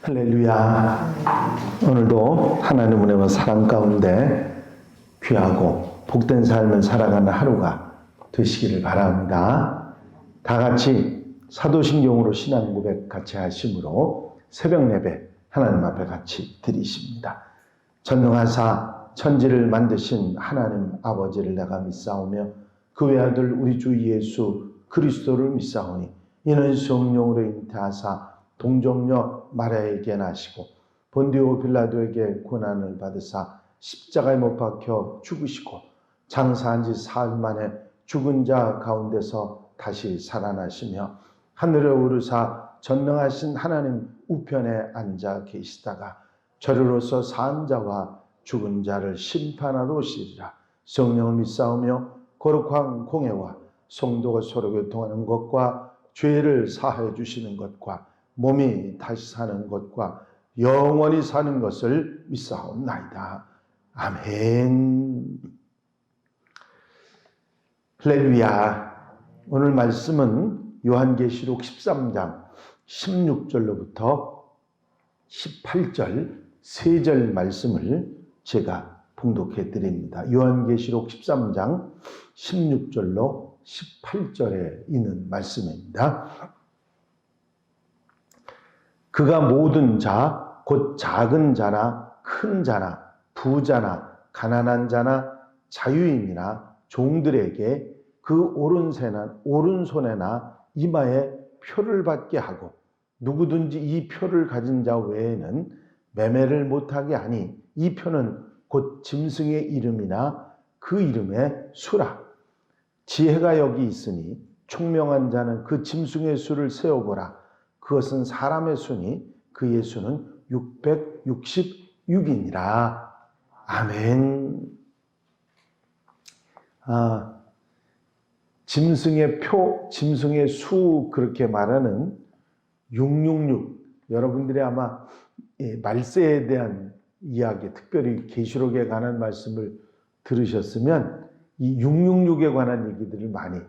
할렐루야. 오늘도 하나님 은혜와 사랑 가운데 귀하고 복된 삶을 살아가는 하루가 되시기를 바랍니다. 다 같이 사도신경으로 신앙 고백 같이 하심으로 새벽 예배 하나님 앞에 같이 드리십니다. 전능하사 천지를 만드신 하나님 아버지를 내가 믿사오며 그 외아들 우리 주 예수 그리스도를 믿사오니 이는 성령으로 잉태하사 동정녀 마리아에게 나시고 본디오 빌라도에게 고난을 받으사 십자가에 못 박혀 죽으시고 장사한 지 사흘 만에 죽은 자 가운데서 다시 살아나시며 하늘에 오르사 전능하신 하나님 우편에 앉아 계시다가 저리로서 산 자와 죽은 자를 심판하러 오시리라. 성령을 믿사오며 거룩한 공회와 성도가 서로 교통하는 것과 죄를 사하여 주시는 것과 몸이 다시 사는 것과 영원히 사는 것을 믿사옵나이다. 아멘. 할렐루야. 오늘 말씀은 요한계시록 13장 16절로부터 18절 3절 말씀을 제가 봉독해 드립니다. 요한계시록 13장 16절로 18절에 있는 말씀입니다. 그가 모든 자, 곧 작은 자나 큰 자나 부자나 가난한 자나 자유인이나 종들에게 그 오른손에나 이마에 표를 받게 하고 누구든지 이 표를 가진 자 외에는 매매를 못하게 하니 이 표는 곧 짐승의 이름이나 그 이름의 수라. 지혜가 여기 있으니 총명한 자는 그 짐승의 수를 세어보라. 그것은 사람의 수니 그의 수는 666이니라. 아멘. 짐승의 표, 짐승의 수 그렇게 말하는 666. 여러분들이 아마 말세에 대한 이야기, 특별히 계시록에 관한 말씀을 들으셨으면 이 666에 관한 얘기들을 많이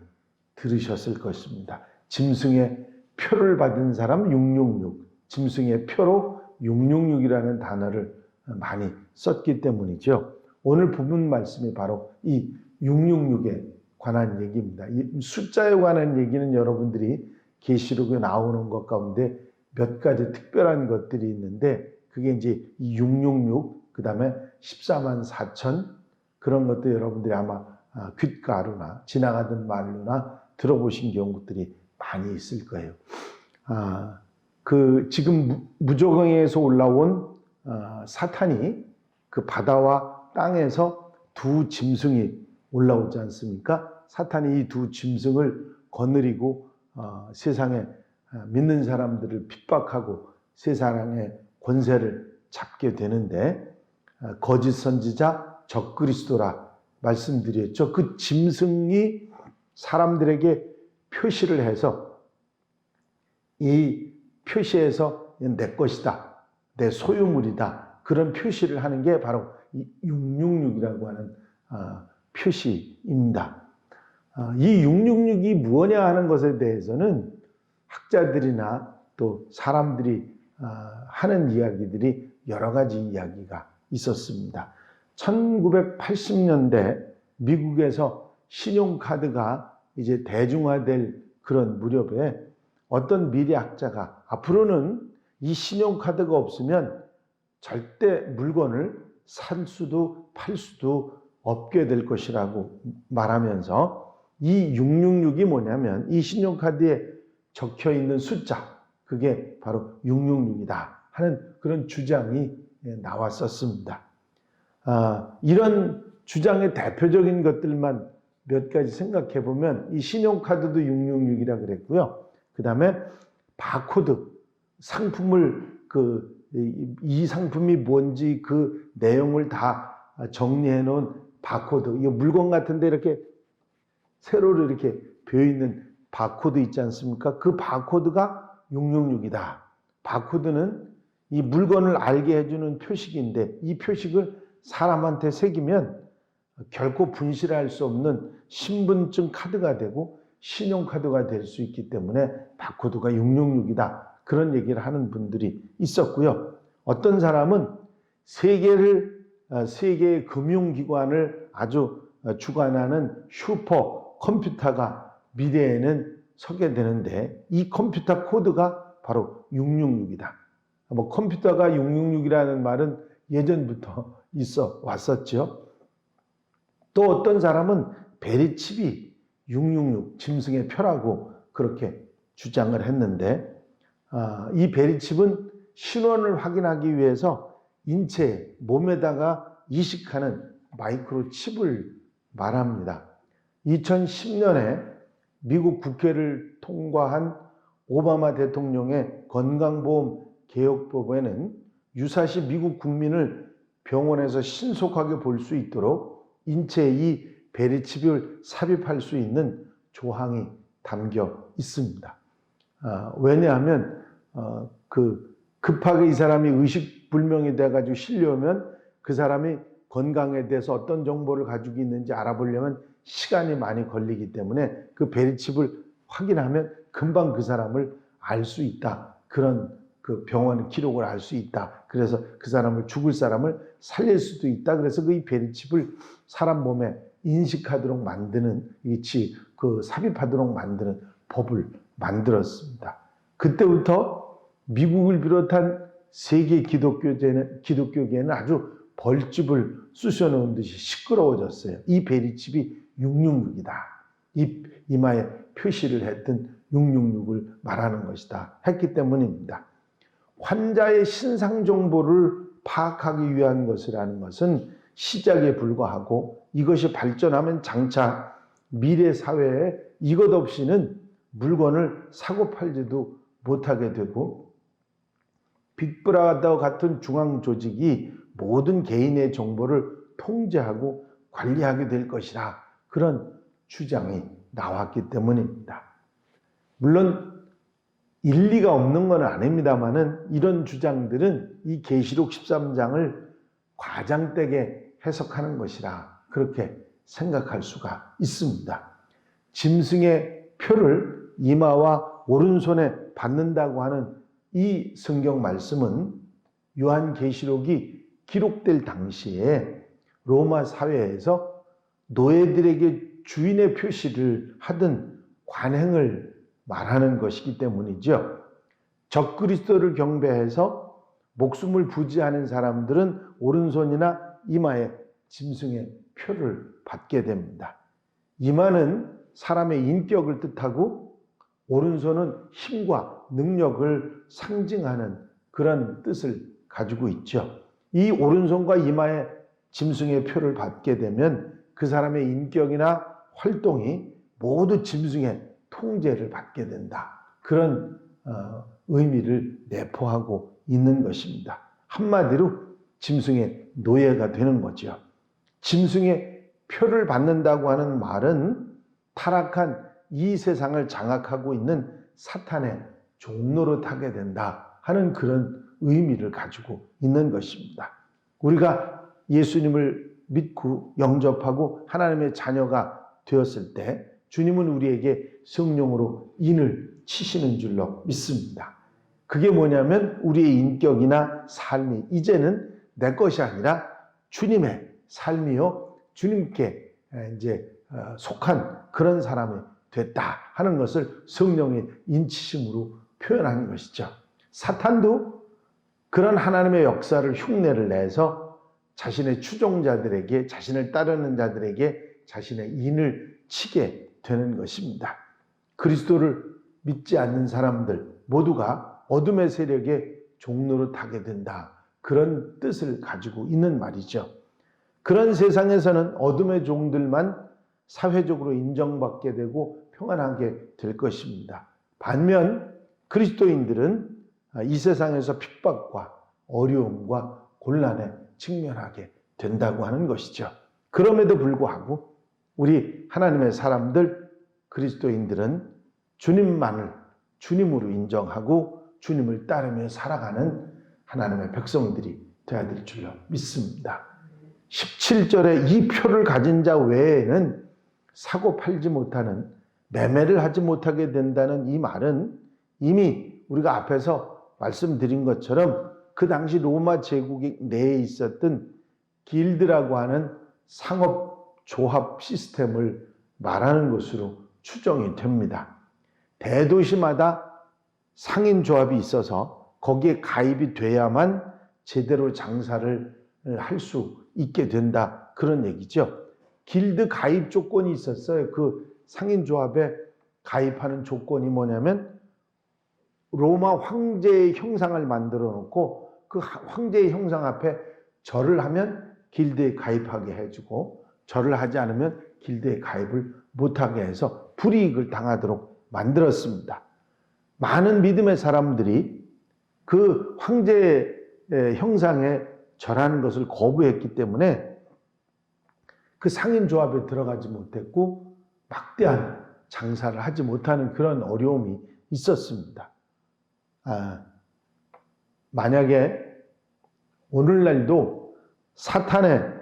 들으셨을 것입니다. 짐승의 표를 받은 사람 666, 짐승의 표로 666이라는 단어를 많이 썼기 때문이죠. 오늘 부분 말씀이 바로 이 666에 관한 얘기입니다. 이 숫자에 관한 얘기는 여러분들이 계시록에 나오는 것 가운데 몇 가지 특별한 것들이 있는데 그게 이제 이 666, 그 다음에 14만 4천 그런 것도 여러분들이 아마 귓가루나 지나가던 말로나 들어보신 경우들이 많이 있을 거예요. 지금 무저강에서 올라온 사탄이 그 바다와 땅에서 두 짐승이 올라오지 않습니까? 사탄이 이 두 짐승을 거느리고 세상에 믿는 사람들을 핍박하고 세상의 권세를 잡게 되는데 거짓 선지자 적그리스도라 말씀드렸죠. 그 짐승이 사람들에게 표시를 해서 이 표시에서 내 것이다, 내 소유물이다 그런 표시를 하는 게 바로 이 666이라고 하는 표시입니다. 이 666이 무엇냐 하는 것에 대해서는 학자들이나 또 사람들이 하는 이야기들이 여러 가지 이야기가 있었습니다. 1980년대 미국에서 신용카드가 이제 대중화될 그런 무렵에 어떤 미래학자가 앞으로는 이 신용카드가 없으면 절대 물건을 살 수도 팔 수도 없게 될 것이라고 말하면서 이 666이 뭐냐면 이 신용카드에 적혀 있는 숫자 그게 바로 666이다 하는 그런 주장이 나왔었습니다. 이런 주장의 대표적인 것들만 몇 가지 생각해 보면 이 신용카드도 666이라 그랬고요. 그 다음에 바코드 상품을 이 상품이 뭔지 그 내용을 다 정리해 놓은 바코드. 이 물건 같은데 이렇게 세로로 이렇게 베어 있는 바코드 있지 않습니까? 그 바코드가 666이다. 바코드는 이 물건을 알게 해주는 표식인데 이 표식을 사람한테 새기면 결코 분실할 수 없는 신분증 카드가 되고 신용카드가 될 수 있기 때문에 바코드가 666이다. 그런 얘기를 하는 분들이 있었고요. 어떤 사람은 세계의 금융기관을 아주 주관하는 슈퍼컴퓨터가 미래에는 서게 되는데 이 컴퓨터 코드가 바로 666이다. 뭐 컴퓨터가 666이라는 말은 예전부터 있어 왔었죠. 또 어떤 사람은 베리칩이 666 짐승의 표라고 그렇게 주장을 했는데 이 베리칩은 신원을 확인하기 위해서 인체 몸에다가 이식하는 마이크로칩을 말합니다. 2010년에 미국 국회를 통과한 오바마 대통령의 건강보험 개혁법에는 유사시 미국 국민을 병원에서 신속하게 볼 수 있도록 인체에 이 베리칩을 삽입할 수 있는 조항이 담겨 있습니다. 왜냐하면 급하게 이 사람이 의식불명이 돼가지고 실려오면 그 사람이 건강에 대해서 어떤 정보를 가지고 있는지 알아보려면 시간이 많이 걸리기 때문에 그 베리칩을 확인하면 금방 그 사람을 알 수 있다. 그런 그 병원 기록을 알 수 있다. 그래서 그 사람을 죽을 사람을 살릴 수도 있다. 그래서 그 이 베리칩을 사람 몸에 인식하도록 만드는 삽입하도록 만드는 법을 만들었습니다. 그때부터 미국을 비롯한 세계 기독교계는 아주 벌집을 쑤셔놓은 듯이 시끄러워졌어요. 이 베리칩이 666이다. 이마에 표시를 했던 666을 말하는 것이다. 했기 때문입니다. 환자의 신상 정보를 파악하기 위한 것이라는 것은 시작에 불과하고 이것이 발전하면 장차 미래 사회에 이것 없이는 물건을 사고 팔지도 못하게 되고 빅브라더 같은 중앙 조직이 모든 개인의 정보를 통제하고 관리하게 될 것이라 그런 주장이 나왔기 때문입니다. 물론 일리가 없는 건 아닙니다만은 이런 주장들은 이 계시록 13장을 과장되게 해석하는 것이라 그렇게 생각할 수가 있습니다. 짐승의 표를 이마와 오른손에 받는다고 하는 이 성경 말씀은 요한계시록이 기록될 당시에 로마 사회에서 노예들에게 주인의 표시를 하던 관행을 말하는 것이기 때문이죠. 적그리스도를 경배해서 목숨을 부지하는 사람들은 오른손이나 이마에 짐승의 표를 받게 됩니다. 이마는 사람의 인격을 뜻하고 오른손은 힘과 능력을 상징하는 그런 뜻을 가지고 있죠. 이 오른손과 이마에 짐승의 표를 받게 되면 그 사람의 인격이나 활동이 모두 짐승의 통제를 받게 된다. 그런 의미를 내포하고 있는 것입니다. 한마디로 짐승의 노예가 되는 거죠. 짐승의 표를 받는다고 하는 말은 타락한 이 세상을 장악하고 있는 사탄의 종노릇하게 된다 하는 그런 의미를 가지고 있는 것입니다. 우리가 예수님을 믿고 영접하고 하나님의 자녀가 되었을 때 주님은 우리에게 성령으로 인을 치시는 줄로 믿습니다. 그게 뭐냐면 우리의 인격이나 삶이 이제는 내 것이 아니라 주님의 삶이요 주님께 이제 속한 그런 사람이 됐다 하는 것을 성령의 인치심으로 표현하는 것이죠. 사탄도 그런 하나님의 역사를 흉내를 내서 자신의 추종자들에게 자신을 따르는 자들에게 자신의 인을 치게 되는 것입니다. 그리스도를 믿지 않는 사람들 모두가 어둠의 세력에 종노릇하게 된다. 그런 뜻을 가지고 있는 말이죠. 그런 세상에서는 어둠의 종들만 사회적으로 인정받게 되고 평안하게 될 것입니다. 반면 그리스도인들은 이 세상에서 핍박과 어려움과 곤란에 직면하게 된다고 하는 것이죠. 그럼에도 불구하고 우리 하나님의 사람들 그리스도인들은 주님만을 주님으로 인정하고 주님을 따르며 살아가는 하나님의 백성들이 되어야 될 줄로 믿습니다. 17절에 이 표를 가진 자 외에는 사고 팔지 못하는 매매를 하지 못하게 된다는 이 말은 이미 우리가 앞에서 말씀드린 것처럼 그 당시 로마 제국 내에 있었던 길드라고 하는 상업조합 시스템을 말하는 것으로 추정이 됩니다. 대도시마다 상인조합이 있어서 거기에 가입이 돼야만 제대로 장사를 할 수 있게 된다, 그런 얘기죠. 길드 가입 조건이 있었어요. 그 상인조합에 가입하는 조건이 뭐냐면 로마 황제의 형상을 만들어 놓고 그 황제의 형상 앞에 절을 하면 길드에 가입하게 해주고, 절을 하지 않으면 길드에 가입을 못하게 해서 불이익을 당하도록 만들었습니다. 많은 믿음의 사람들이 그 황제의 형상에 절하는 것을 거부했기 때문에 그 상인조합에 들어가지 못했고 막대한 장사를 하지 못하는 그런 어려움이 있었습니다. 만약에 오늘날도 사탄의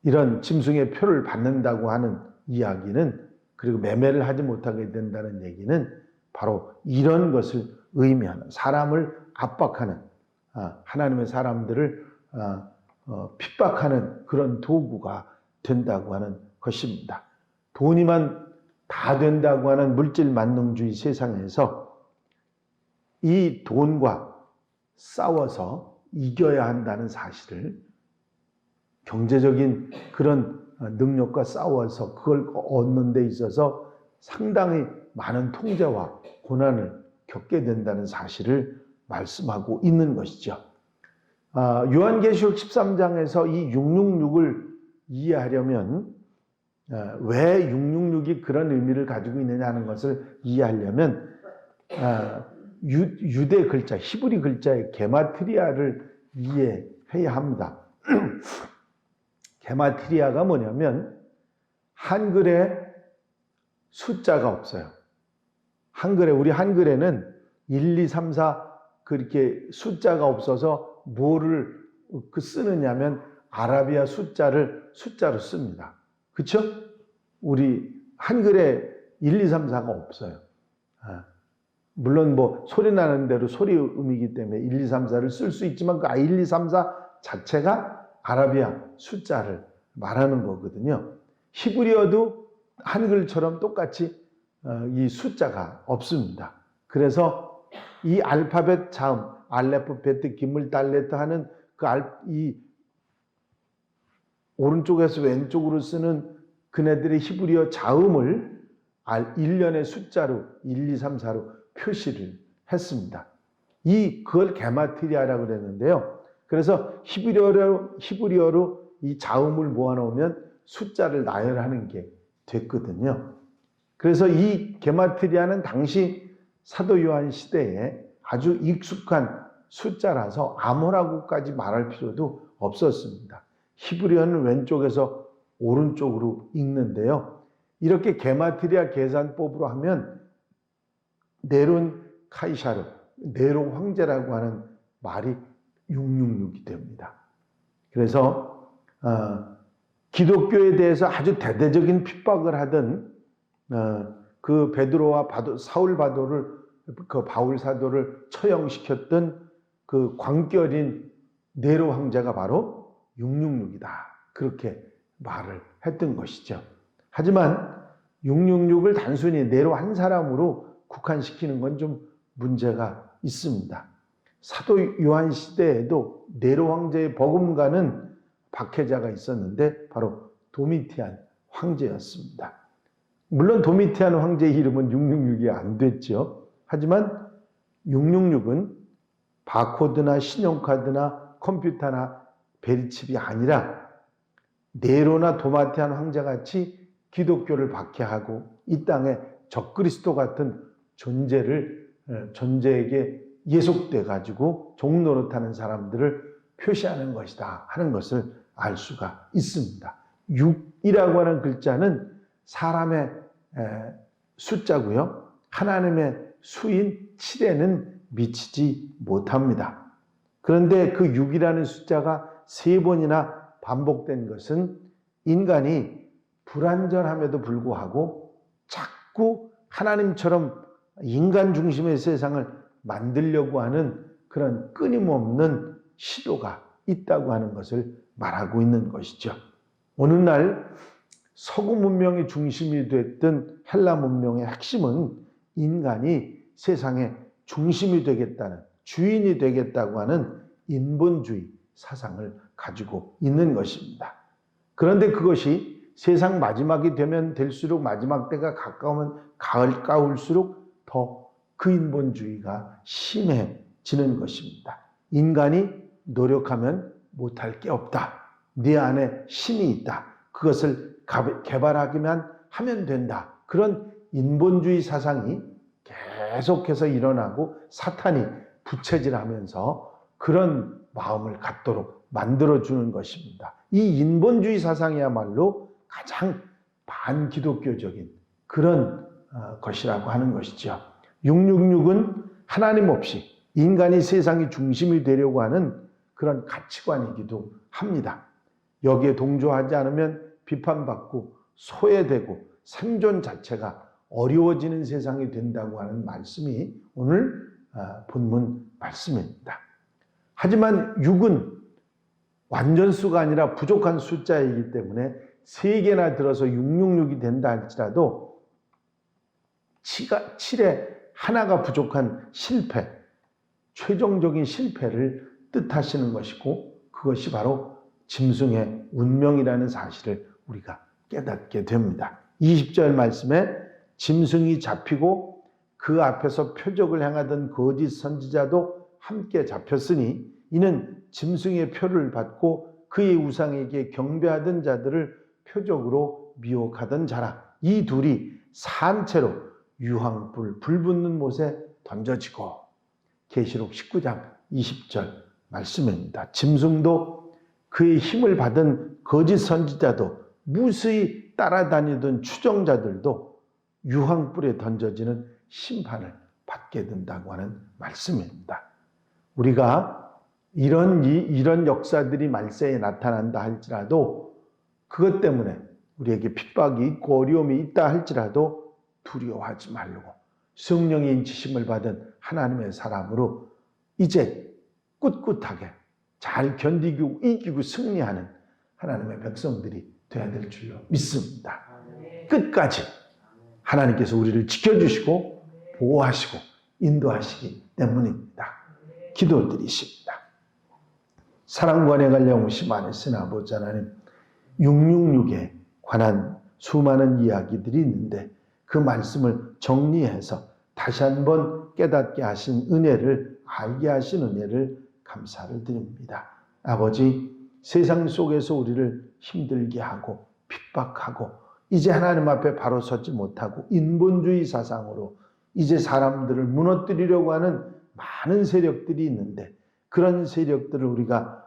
이런 짐승의 표를 받는다고 하는 이야기는, 그리고 매매를 하지 못하게 된다는 얘기는 바로 이런 것을 의미하는, 사람을 압박하는, 하나님의 사람들을 핍박하는 그런 도구가 된다고 하는 것입니다. 돈이만 다 된다고 하는 물질 만능주의 세상에서 이 돈과 싸워서 이겨야 한다는 사실을, 경제적인 그런 능력과 싸워서 그걸 얻는 데 있어서 상당히 많은 통제와 고난을 겪게 된다는 사실을 말씀하고 있는 것이죠. 요한계시록 13장에서 이 666을 이해하려면, 왜 666이 그런 의미를 가지고 있느냐 하는 것을 이해하려면 유대 글자, 히브리 글자의 게마트리아를 이해해야 합니다. 게마트리아가 뭐냐면 한글에 숫자가 없어요. 우리 한글에는 1, 2, 3, 4 그렇게 숫자가 없어서 뭐를 쓰느냐면 아라비아 숫자로 씁니다. 그렇죠? 우리 한글에 1, 2, 3, 4가 없어요. 물론 뭐 소리 나는 대로 소리 음이기 때문에 1, 2, 3, 4를 쓸 수 있지만 그 1, 2, 3, 4 자체가 아라비아 숫자를 말하는 거거든요. 히브리어도 한글처럼 똑같이 이 숫자가 없습니다. 그래서 이 알파벳 자음, 알레프, 베트, 기물, 달레트 하는 이 오른쪽에서 왼쪽으로 쓰는 그네들의 히브리어 자음을 일련의 숫자로 1, 2, 3, 4로 표시를 했습니다. 그걸 게마트리아라고 그랬는데요. 그래서 히브리어로 이 자음을 모아놓으면 숫자를 나열하는 게 됐거든요. 그래서 이 게마트리아는 당시 사도 요한 시대에 아주 익숙한 숫자라서 암호라고까지 말할 필요도 없었습니다. 히브리어는 왼쪽에서 오른쪽으로 읽는데요. 이렇게 게마트리아 계산법으로 하면 네론 카이사르, 네로 황제라고 하는 말이 666이 됩니다. 그래서 기독교에 대해서 아주 대대적인 핍박을 하던 그 베드로와 사울 바울 사도를 처형시켰던 그 광결인 네로 황제가 바로 666이다. 그렇게 말을 했던 것이죠. 하지만 666을 단순히 네로 한 사람으로 국한시키는 건 좀 문제가 있습니다. 사도 요한 시대에도 네로 황제의 버금가는 박해자가 있었는데 바로 도미티안 황제였습니다. 물론 도미티안 황제의 이름은 666이 안 됐죠. 하지만 666은 바코드나 신용카드나 컴퓨터나 베리칩이 아니라 네로나 도마티안 황제같이 기독교를 박해하고 이 땅에 적그리스도 같은 존재에게 예속돼 가지고 종노릇하는 사람들을 표시하는 것이다 하는 것을 알 수가 있습니다. 6이라고 하는 글자는 사람의 숫자고요. 하나님의 수인 7에는 미치지 못합니다. 그런데 그 6이라는 숫자가 3번이나 반복된 것은 인간이 불완전함에도 불구하고 자꾸 하나님처럼 인간 중심의 세상을 만들려고 하는 그런 끊임없는 시도가 있다고 하는 것을 말하고 있는 것이죠. 어느 날 서구 문명의 중심이 됐던 헬라 문명의 핵심은 인간이 세상의 중심이 되겠다는, 주인이 되겠다고 하는 인본주의 사상을 가지고 있는 것입니다. 그런데 그것이 세상 마지막이 되면 될수록, 마지막 때가 가까우면 가까울수록 더 그 인본주의가 심해지는 것입니다. 인간이 노력하면 못할 게 없다. 네 안에 신이 있다. 그것을 개발하기만 하면 된다. 그런 인본주의 사상이 계속해서 일어나고 사탄이 부채질하면서 그런 마음을 갖도록 만들어주는 것입니다. 이 인본주의 사상이야말로 가장 반기독교적인 그런 것이라고 하는 것이죠. 666은 하나님 없이 인간이 세상의 중심이 되려고 하는 그런 가치관이기도 합니다. 여기에 동조하지 않으면 비판받고 소외되고 생존 자체가 어려워지는 세상이 된다고 하는 말씀이 오늘 본문 말씀입니다. 하지만 6은 완전수가 아니라 부족한 숫자이기 때문에 3개나 들어서 666이 된다 할지라도 7에 하나가 부족한 실패, 최종적인 실패를 뜻하시는 것이고 그것이 바로 짐승의 운명이라는 사실을 우리가 깨닫게 됩니다. 20절 말씀에 짐승이 잡히고 그 앞에서 표적을 행하던 거짓 선지자도 함께 잡혔으니 이는 짐승의 표를 받고 그의 우상에게 경배하던 자들을 표적으로 미혹하던 자라. 이 둘이 산채로 유황불 불붙는 못에 던져지고. 계시록 19장 20절 말씀입니다. 짐승도 그의 힘을 받은 거짓 선지자도 무수히 따라다니던 추종자들도 유황불에 던져지는 심판을 받게 된다고 하는 말씀입니다. 우리가 이런 역사들이 말세에 나타난다 할지라도 그것 때문에 우리에게 핍박이 있고 어려움이 있다 할지라도 두려워하지 말고 성령의 인치심을 받은 하나님의 사람으로 이제 꿋꿋하게 잘 견디고 이기고 승리하는 하나님의 백성들이 되어야 될 줄로 믿습니다. 끝까지 하나님께서 우리를 지켜주시고 보호하시고 인도하시기 때문입니다. 기도드리십니다. 사랑과 은혜가 영원히 많으신 아버지 하나님, 666에 관한 수많은 이야기들이 있는데 그 말씀을 정리해서 다시 한번 깨닫게 하신 은혜를, 알게 하신 은혜를 감사를 드립니다. 아버지, 세상 속에서 우리를 힘들게 하고 핍박하고 이제 하나님 앞에 바로 서지 못하고 인본주의 사상으로 이제 사람들을 무너뜨리려고 하는 많은 세력들이 있는데 그런 세력들을 우리가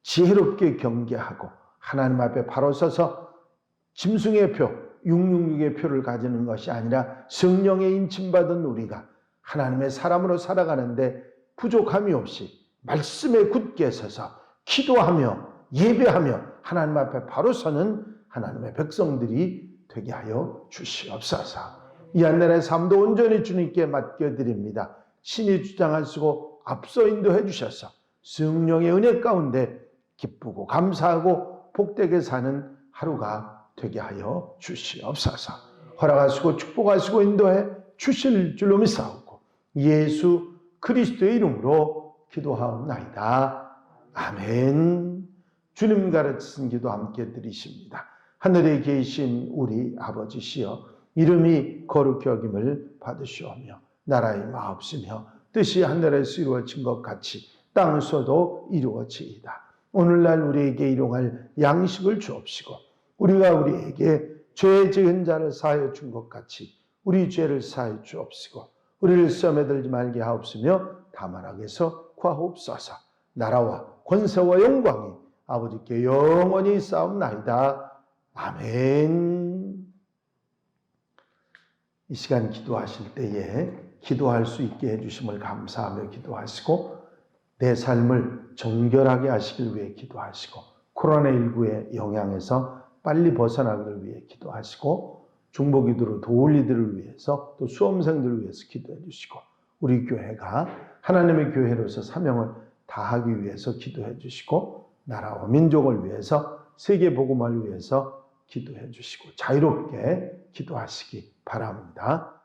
지혜롭게 경계하고 하나님 앞에 바로 서서 짐승의 표, 666의 표를 가지는 것이 아니라 성령의 인침받은 우리가 하나님의 사람으로 살아가는데 부족함이 없이 말씀에 굳게 서서 기도하며 예배하며 하나님 앞에 바로 서는 하나님의 백성들이 되게 하여 주시옵소서. 이 한 날의 삶도 온전히 주님께 맡겨드립니다. 신이 주장하시고 앞서 인도해 주셔서 성령의 은혜 가운데 기쁘고 감사하고 복되게 사는 하루가 되게 하여 주시옵소서. 허락하시고 축복하시고 인도해 주실 줄로 믿사옵고 예수 그리스도의 이름으로 기도하옵나이다. 아멘. 주님 가르치신 기도 함께 드리십니다. 하늘에 계신 우리 아버지시여, 이름이 거룩히 여김을 받으시오며 나라의 마옵시며 뜻이 하늘에서 이루어진 것 같이 땅에서도 이루어지이다. 오늘날 우리에게 일용할 양식을 주옵시고 우리가 우리에게 죄 지은 자를 사하여 준 것 같이 우리 죄를 사하여 주옵시고 우리를 시험에 들지 말게 하옵시며 다만 악에서 구하옵소서. 나라와 권세와 영광이 아버지께 영원히 싸움나이다. 아멘. 이 시간 기도하실 때에 기도할 수 있게 해주심을 감사하며 기도하시고 내 삶을 정결하게 하시길 위해 기도하시고 코로나19의 영향에서 빨리 벗어나기를 위해 기도하시고 중보기도로 도울이들을 위해서 또 수험생들을 위해서 기도해 주시고 우리 교회가 하나님의 교회로서 사명을 다하기 위해서 기도해 주시고 나라와 민족을 위해서 세계 복음화를 위해서 기도해 주시고 자유롭게 기도하시기 바랍니다.